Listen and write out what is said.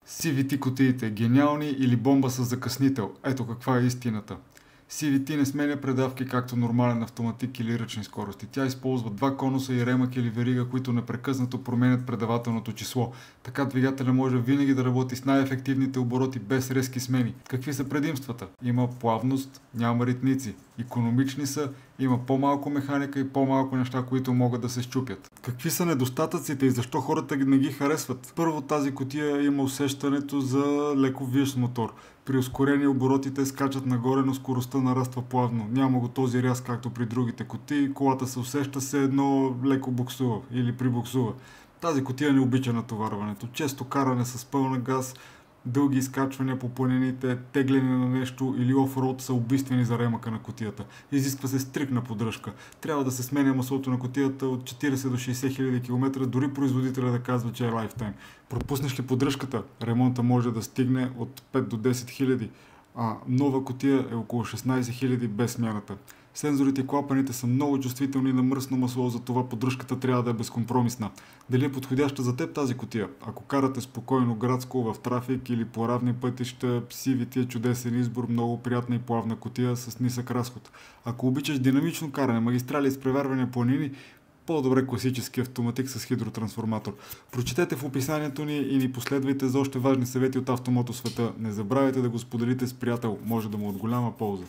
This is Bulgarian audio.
CVT кутиите – гениални или бомба с закъснител? Ето каква е истината. CVT не сменя предавки както нормален автоматик или ръчни скорости. Тя използва два конуса и ремък или верига, които непрекъснато променят предавателното число. Така двигателя може винаги да работи с най-ефективните обороти без резки смени. Какви са предимствата? Има плавност, няма ритници. Икономични са, има по-малко механика и по-малко неща, които могат да се счупят. Какви са недостатъците и защо хората не ги харесват? Първо, тази кутия има усещането за леко виещ мотор. При ускорени оборотите скачат нагоре, но скоростта нараства плавно. Няма го този ряз, както при другите кутии. Колата се усеща се едно леко буксува или прибуксува. Тази кутия не обича натоварването. Често каране с пълна газ, дълги изкачвания по планините, тегляне на нещо или офроуд са убийствени за ремъка на кутията. Изисква се стрикна поддръжка. Трябва да се сменя маслото на кутията от 40 до 60 хиляди км, дори производителя да казва, че е лайфтайм. Пропуснеш ли поддръжката, ремонта може да стигне от 5 до 10 хиляди, а нова кутия е около 16 хиляди без смяната. Сензорите и клапаните са много чувствителни на мръсно масло, затова поддръжката трябва да е безкомпромисна. Дали е подходяща за теб тази кутия? Ако карате спокойно градско, в трафик или по равни пътища, CVT е чудесен избор, много приятна и плавна кутия с нисък разход. Ако обичаш динамично каране, магистрали и изпреварвания планини, по-добре класически автоматик с хидротрансформатор. Прочетете в описанието ни и ни последвайте за още важни съвети от автомото света. Не забравяйте да го споделите с приятел, може да му от голяма полза.